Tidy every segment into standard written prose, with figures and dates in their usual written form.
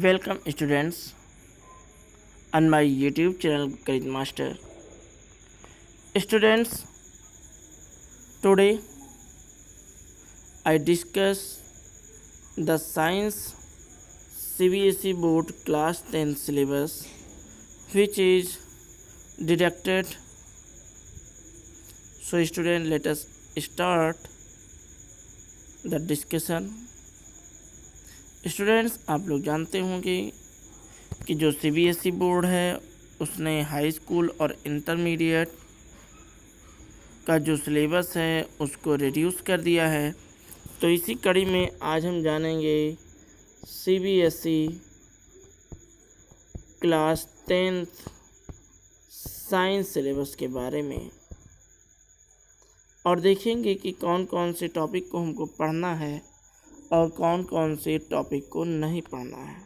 Welcome students on my YouTube channel Karit Master. Students, today I discuss the science CBSE board class 10 syllabus which is deducted. So student, let us start the discussion. Students, आप लोग जानते होंगे कि जो CBSE board है उसने high school और intermediate का जो सिलेबस है उसको रिड्यूस कर दिया है। तो इसी कड़ी में आज हम जानेंगे CBSE class 10th science syllabus के बारे में और देखेंगे कि कौन कौन से टॉपिक को हमको पढ़ना है और कौन कौन से टॉपिक को नहीं पढ़ना है।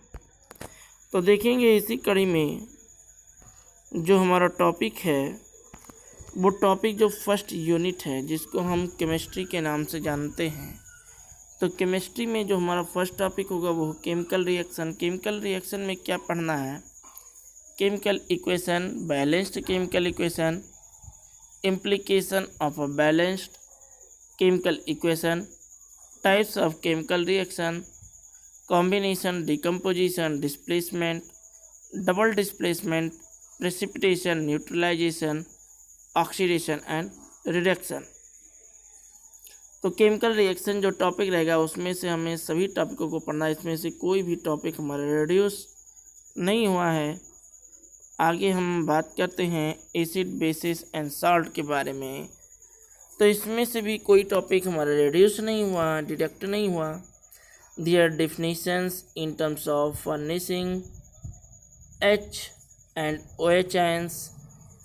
तो देखेंगे इसी कड़ी में जो हमारा टॉपिक है वो टॉपिक जो फर्स्ट यूनिट है जिसको हम केमिस्ट्री के नाम से जानते हैं। तो केमिस्ट्री में जो हमारा फर्स्ट टॉपिक होगा वो केमिकल रिएक्शन। केमिकल रिएक्शन में क्या पढ़ना है? Chemical equation, balanced chemical equation, implication of a balanced chemical equation, types of chemical reaction, combination, decomposition, displacement, double displacement, precipitation, neutralization, oxidation and reduction। तो chemical reaction जो topic रहेगा उसमें से हमें सभी टॉपिकों को पढ़ना है। इसमें से कोई भी टॉपिक हमारा रिड्यूस नहीं हुआ है। आगे हम बात करते हैं एसिड, बेसिस एंड साल्ट के बारे में। तो इसमें से भी कोई टॉपिक हमारा रिड्यूस नहीं हुआ, डिडक्ट नहीं हुआ। Their definitions in terms of furnishing H and OH ions,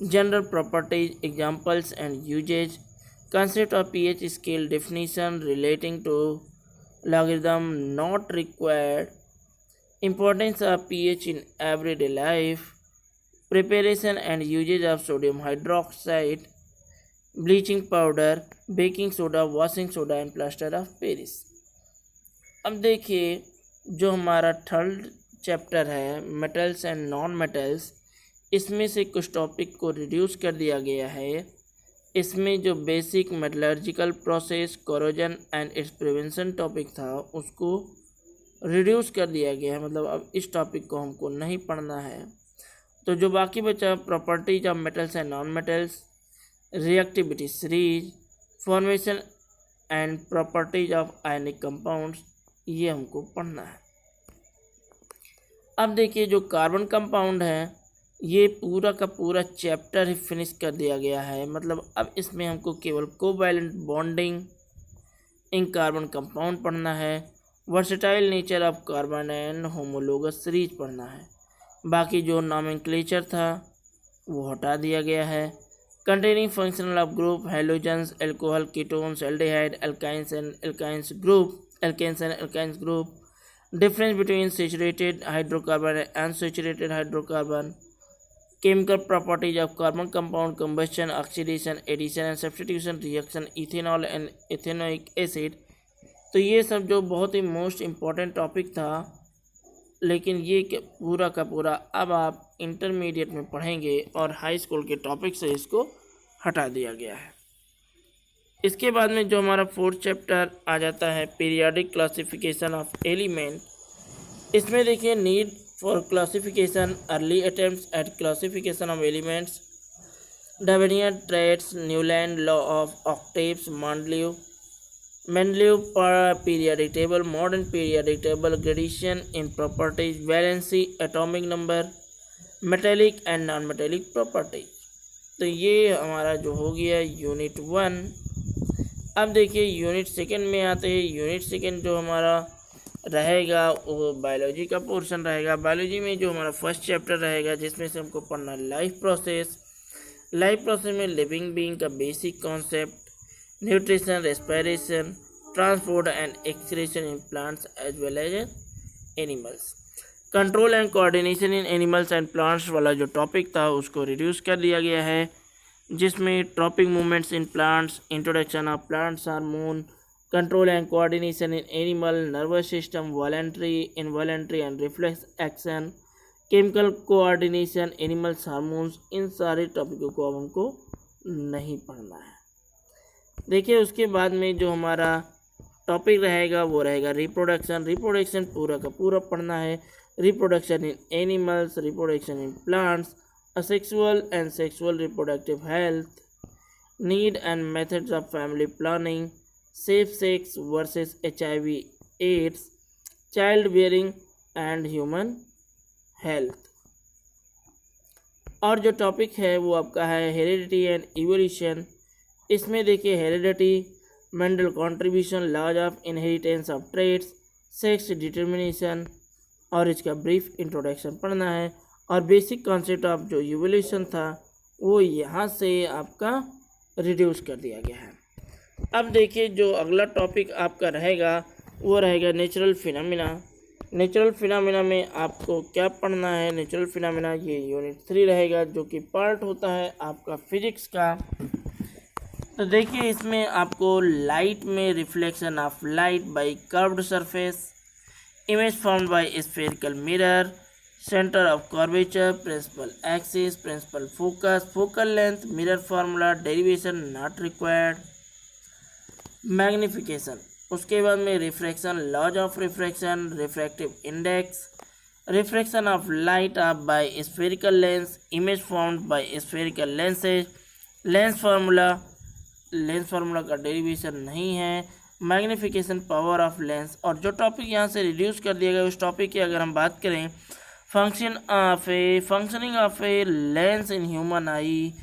general properties, examples and usages, concept of pH scale definition relating to logarithm not required, importance of pH in everyday life, preparation and usage of sodium hydroxide, bleaching powder, baking soda, washing soda and plaster of Paris. अब देखिए जो हमारा third chapter है metals and non metals, इसमें से कुछ topic को reduce कर दिया गया है। इसमें जो basic metallurgical process, corrosion and it's prevention topic था उसको रिड्यूस कर दिया गया है, मतलब अब इस टॉपिक को हमको नहीं पढ़ना है। तो जो बाकी बचा properties of metals and non metals, reactivity series, formation and properties of ionic compounds, ये हमको पढ़ना है। अब देखिए जो कार्बन कंपाउंड है ये पूरा का पूरा चैप्टर ही फिनिश कर दिया गया है, मतलब अब इसमें हमको केवल covalent bonding in carbon compound पढ़ना है, versatile nature of carbon and homologous series पढ़ना है। बाकी जो नॉमेनक्लेचर था वो हटा दिया गया है। containing functional of group, halogens, alcohol, ketones, aldehyde, alkynes and alkynes group, difference between saturated hydrocarbon and unsaturated hydrocarbon, chemical properties of carbon compound, combustion, oxidation, addition and substitution reaction, ethanol and ethanoic acid। तो ये सब जो बहुत ही most important topic था, लेकिन ये पूरा का पूरा अब आप इंटरमीडिएट में पढ़ेंगे और हाई स्कूल के टॉपिक से इसको हटा दिया गया है। इसके बाद में जो हमारा फोर्थ चैप्टर आ जाता है पीरियोडिक क्लासिफिकेशन ऑफ एलिमेंट। इसमें देखिए need for classification, early attempts at classification of elements, Darwinian traits, Newland law of octaves, Mendeleev periodic table, modern periodic table, gradation in properties, valency, atomic number, metallic and non-metallic properties। तो ये हमारा जो हो गया unit 1। अब देखिए unit second में आते हैं। यूनिट सेकंड जो हमारा रहेगा वो बायोलॉजी का पोर्शन रहेगा। बायोलॉजी में जो हमारा फर्स्ट चैप्टर रहेगा जिसमें से हमको पढ़ना लाइफ प्रोसेस। लाइफ प्रोसेस में लिविंग बीइंग का basic concept, nutrition, respiration, transport and excretion in plants as well as animals. Control and coordination in animals and plants वाला जो टॉपिक था उसको रिड्यूस कर दिया गया है, जिसमें tropic movements in plants, introduction of plants hormone, control and coordination in animal nervous system, voluntary, involuntary and reflex action, chemical coordination, animals hormones, इन सारे टॉपिकों को अब हमको नहीं पढ़ना है। देखिए उसके बाद में जो हमारा टॉपिक रहेगा वो रहेगा रिप्रोडक्शन। रिप्रोडक्शन पूरा का पूरा पढ़ना है। Reproduction in animals, reproduction in plants, asexual and sexual reproductive health, need and methods of family planning, safe sex versus HIV AIDS, child bearing and human health. और जो टॉपिक है वो आपका है हेरिडिटी एंड इवोल्यूशन। इसमें देखिए heredity, Mendel contribution, laws of inheritance of traits, sex determination और इसका ब्रीफ इंट्रोडक्शन पढ़ना है। और बेसिक कॉन्सेप्ट ऑफ जो इवोल्यूशन था वो यहाँ से आपका रिड्यूस कर दिया गया है। अब देखिए जो अगला टॉपिक आपका रहेगा वो रहेगा नेचुरल फिनोमिना। नेचुरल फिनोमिना में आपको क्या पढ़ना है? नेचुरल फिनोमिना ये यूनिट 3 रहेगा जो कि पार्ट होता है आपका फिजिक्स का। तो देखिए इसमें आपको लाइट में reflection of light by curved surface, image formed by spherical mirror, centre of curvature, principal axis, principal focus, focal length, mirror formula, derivation not required, magnification. उसके बाद में refraction, laws of refraction, refractive index, refraction of light of by spherical lens, image formed by spherical lenses, lens formula का derivation नहीं है, magnification power of lens. और जो topic यहाँ से रिड्यूस कर दिया गया उस टॉपिक की अगर हम बात करें, functioning of a lens in human eye,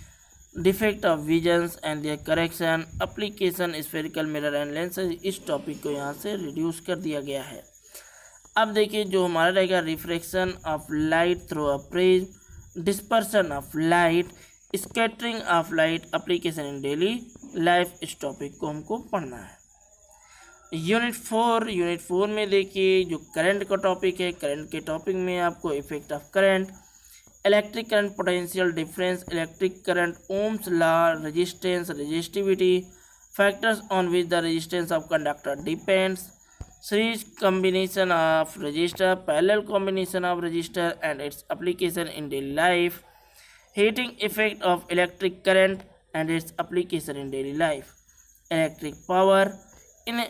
defect of visions and their correction, application spherical mirror and lenses, इस टॉपिक को यहाँ से रिड्यूस कर दिया गया है। अब देखिए जो हमारा रहेगा refraction of light through a prism, dispersion of light, scattering of light, application in daily life, इस टॉपिक को हमको पढ़ना है। यूनिट 4 में देखिए जो करंट का टॉपिक है, करंट के टॉपिक में आपको effect of current, electric current potential difference, electric current, Ohm's law, resistance, resistivity, factors on which the resistance of conductor depends, series combination of register, parallel combination of register and its application in daily life, heating effect of electric current and its application in daily life, electric power in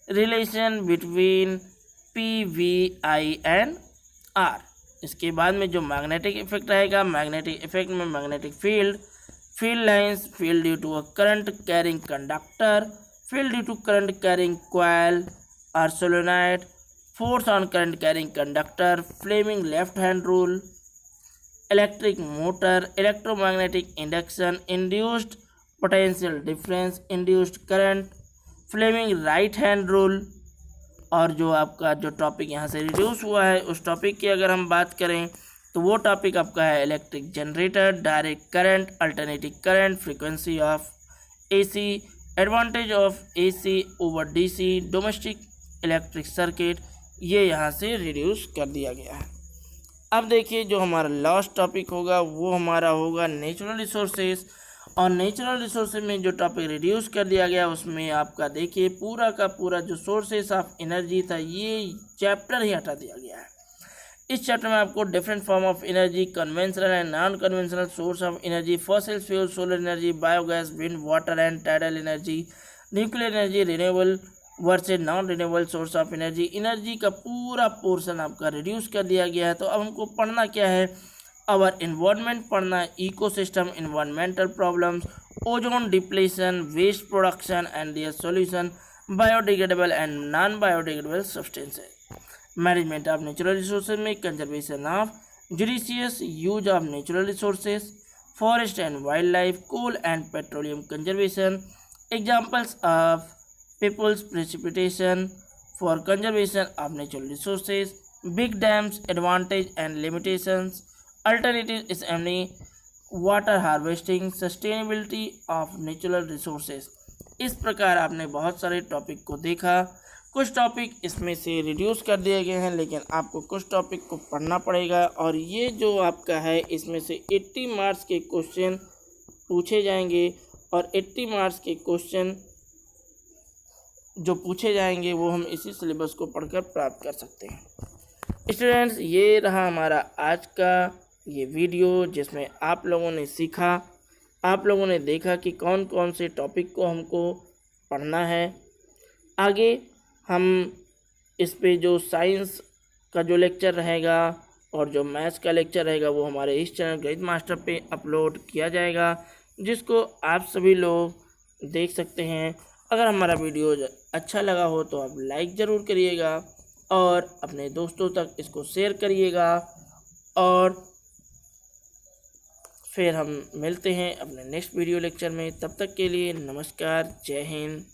relation between PVI and R। इसके बाद में जो magnetic effect रहेगा, magnetic effect में magnetic field, field lines, field due to a current carrying conductor, field due to current carrying coil और solenoid, force on current carrying conductor, Fleming left hand rule, electric motor, electromagnetic induction, induced potential difference, induced current, Fleming right hand rule. और जो आपका जो topic यहाँ से reduce हुआ है उस टॉपिक की अगर हम बात करें तो वो टॉपिक आपका है electric generator, direct current, alternating current, frequency of AC, advantage of AC over DC, domestic electric circuit, ये यहाँ से रिड्यूस कर दिया गया है। अब देखिए जो हमारा लास्ट टॉपिक होगा वो हमारा होगा नेचुरल रिसोर्सेज। और नेचुरल रिसोर्सेज में जो टॉपिक रिड्यूस कर दिया गया उसमें आपका देखिए पूरा का पूरा जो सोर्सेस ऑफ एनर्जी था ये चैप्टर ही हटा दिया गया है। इस चैप्टर में आपको different form of energy, conventional and non conventional source of energy, fossil fuel, solar energy, biogas, wind, water and tidal energy, nuclear energy, renewable versus non renewable source of energy, energy का पूरा portion आपका reduce कर दिया गया है। तो अब हमको पढ़ना क्या है? आवर इन्वायरमेंट पढ़ना है, ecosystem, environmental problems, ozone depletion, waste production and their solution, biodegradable and non biodegradable substances, management of natural resources में conservation of judicious use of natural resources, forest and wildlife, coal and petroleum conservation, examples of peoples precipitation for conservation of natural resources, big dams, advantage and limitations, alternative assembly, water harvesting, sustainability of natural resources. इस प्रकार आपने बहुत सारे topic को देखा। कुछ topic इसमें से रिड्यूस कर दिए गए हैं लेकिन आपको कुछ टॉपिक को पढ़ना पड़ेगा। और ये जो आपका है इसमें से 80 मार्क्स के क्वेश्चन पूछे जाएंगे और 80 मार्क्स के क्वेश्चन जो पूछे जाएंगे वो हम इसी सिलेबस को पढ़कर प्राप्त कर सकते हैं। स्टूडेंट्स, ये रहा हमारा आज का ये वीडियो, जिसमें आप लोगों ने सीखा, आप लोगों ने देखा कि कौन कौन से टॉपिक को हमको पढ़ना है। आगे हम इस पे जो साइंस का जो लेक्चर रहेगा और जो मैथ्स का लेक्चर रहेगा वो हमारे इस चैनल गणित मास्टर पे अपलोड किया जाएगा, जिसको आप सभी लोग देख सकते हैं। अगर हमारा वीडियो अच्छा लगा हो तो आप लाइक ज़रूर करिएगा और अपने दोस्तों तक इसको शेयर करिएगा। और फिर हम मिलते हैं अपने नेक्स्ट वीडियो लेक्चर में। तब तक के लिए नमस्कार, जय हिंद।